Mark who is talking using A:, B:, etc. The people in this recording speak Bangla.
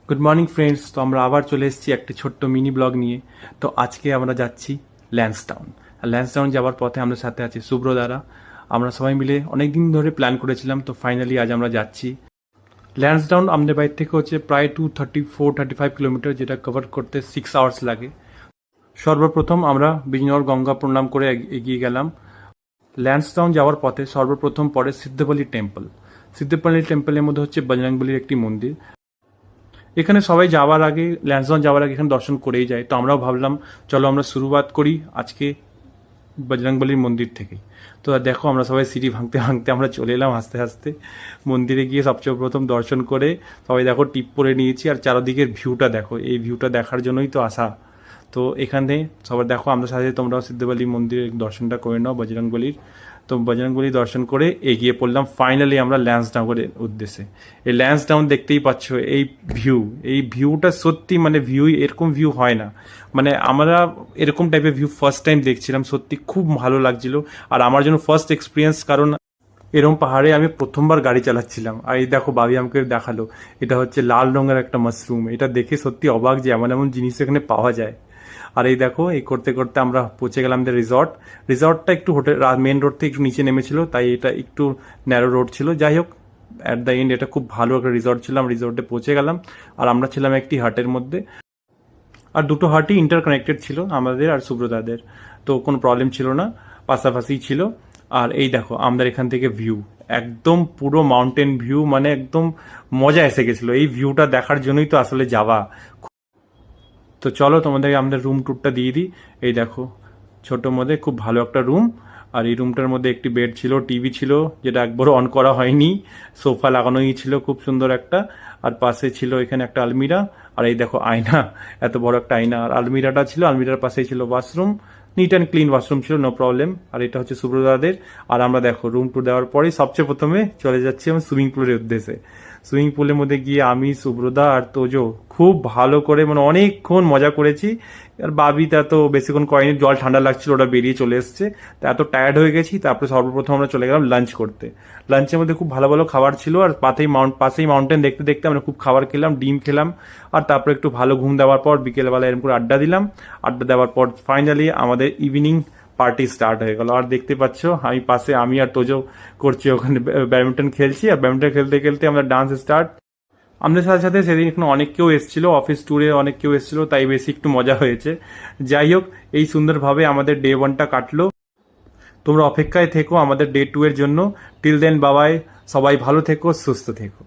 A: Good morning friends. তো আমরা আবার চলে এসেছি একটি ছোট্ট মিনি ব্লগ নিয়ে। তো আজকে আমরা যাচ্ছি ল্যান্সডাউন। আর ল্যান্সডাউন যাওয়ার পথে আমাদের সাথে আছে শুভ্র দ্বারা। আমরা সবাই মিলে অনেক দিন ধরে প্ল্যান করেছিলাম, তো ফাইনালি আজ আমরা যাচ্ছি। ল্যান্সডাউন আমাদের বাড়ি থেকে হচ্ছে প্রায় 234-35 কিলোমিটার, যেটা কভার করতে 6 আওয়ার্স লাগে। সর্বপ্রথম আমরা বিজনগর গঙ্গা প্রণাম করে এগিয়ে গেলাম। ল্যান্সডাউন যাওয়ার পথে সর্বপ্রথম পড়ে সিদ্ধবলি টেম্পল। সিদ্ধবলি টেম্পলের মধ্যে হচ্ছে বজরংবলির একটি মন্দির। এখানে সবাই যাওয়ার আগে, ল্যান্সডাউন যাওয়ার আগে এখানে দর্শন করেই যায়। তো আমরাও ভাবলাম চলো আমরা শুরুয়াত করি আজকে বজরংবলির মন্দির থেকে। তো দেখো আমরা সবাই সিঁড়ি ভাঙতে ভাঙতে আমরা চলে এলাম আস্তে আস্তে মন্দিরে। গিয়ে সবচেয়ে প্রথম দর্শন করে সবাই দেখো টিপ পরে নিয়েছি। আর চারদিকের ভিউটা দেখো, এই ভিউটা দেখার জন্যই তো আসা। তো এখানে সবাই দেখো আমাদের সাথে তোমরাও সিদ্ধবলি মন্দিরের দর্শনটা করে নাও বজরংবলির। তো বজরংবলি দর্শন করে এগিয়ে পড়লাম ফাইনালি আমরা ল্যান্সডাউনের উদ্দেশ্যে। এই ল্যান্সডাউন দেখতেই পাচ্ছ, এই ভিউটা সত্যি মানে এরকম ভিউ হয় না। মানে আমরা এরকম টাইপের ভিউ ফার্স্ট টাইম দেখছিলাম, সত্যি খুব ভালো লাগছিল। আর আমার জন্য ফার্স্ট এক্সপিরিয়েন্স, কারণ এরকম পাহাড়ে আমি প্রথমবার গাড়ি চালাচ্ছিলাম। আর এই দেখো বাবি আমাকে দেখালো, এটা হচ্ছে লাল রঙের একটা মাশরুম। এটা দেখে সত্যি অবাক যে এমন এমন জিনিস এখানে পাওয়া যায়। আর এই দেখো এই করতে করতে আমরা পৌঁছে গেলাম রিসর্টটা একটু হোটেল মেন রোড থেকে একটু নিচে নেমেছিল, তাই এটা একটু ন্যারো রোড ছিল। যাই হোক, অ্যাট দ্য এন্ড এটা খুব ভালো একটা রিসর্ট ছিল। আমরা রিসর্টে পৌঁছে গেলাম। আর আমরা ছিলাম একটি হাটের মধ্যে। আর দুটো হাটই ইন্টারকানেক্টেড ছিল, আমাদের আর সুব্রতাদের। তো কোনো প্রবলেম ছিল না, পাশাপাশি ছিল। আর এই দেখো আমাদের এখান থেকে ভিউ একদম পুরো মাউন্টেন ভিউ, মানে একদম মজা এসে গেছিলো। এই ভিউটা দেখার জন্যই তো আসলে যাওয়া। তো চলো তোমাদেরকে আমাদের রুম ট্যুরটা দিয়ে দিই। এই দেখো ছোটোর মধ্যে খুব ভালো একটা রুম। আর এই রুমটার মধ্যে একটি বেড ছিল, টিভি ছিল যেটা একবারও অন করা হয়নি, সোফা লাগানোই ছিল খুব সুন্দর একটা। আর পাশে ছিল এখানে একটা আলমিরা। আর এই দেখো আয়না, এত বড় একটা আয়না। আর আলমিরাটা ছিল, আলমিরার পাশেই ছিল washroom, neat and clean washroom ছিল, নো প্রবলেম। আর এটা হচ্ছে সুব্রতাদের। আর আমরা দেখো রুম ট্যুর দেওয়ার পরেই সবচেয়ে প্রথমে চলে যাচ্ছি আমি সুইমিং পুলের উদ্দেশ্যে। সুইমিং পুলের মধ্যে গিয়ে আমি, সুব্রতা আর তোজো খুব ভালো করে মানে অনেকক্ষণ মজা করেছি। আর বাবিটা তো বেশিক্ষণ করেনি, জল ঠান্ডা লাগছিল, ওটা বেরিয়ে চলে এসছে। তা এত টায়ার্ড হয়ে গেছি, তারপরে সর্বপ্রথম আমরা চলে গেলাম লাঞ্চ করতে। লাঞ্চের মধ্যে খুব ভালো ভালো খাবার ছিল। আর পাশেই মাউন্টেন দেখতে দেখতে আমরা খুব খাবার খেলাম, ডিম খেলাম। আর তারপরে একটু ভালো ঘুম দেওয়ার পর বিকেলবেলা এরকম করে আড্ডা দিলাম। আড্ডা দেওয়ার পর ফাইনালি আমাদের ইভিনিং পার্টি স্টার্ট হয়ে গেল। আর দেখতে পাচ্ছ আমি আর তোজো করছি ওখানে ব্যাডমিন্টন খেলছি। আর ব্যাডমিন্টন খেলতে খেলতে আমরা ডান্স স্টার্ট। আমাদের সাথে সাথে সেদিন এখানে অনেক কেউ এসেছিল, অফিস ট্যুরে অনেক কেউ এসেছিল, তাই বেশি একটু মজা হয়েছে। যাই হোক, এই সুন্দরভাবে আমাদের ডে 1টা কাটলো। তোমরা অপেক্ষায় থেকো আমাদের ডে 2 এর জন্য। টিল দেন বাবাই, সবাই ভালো থেকো, সুস্থ থেকো।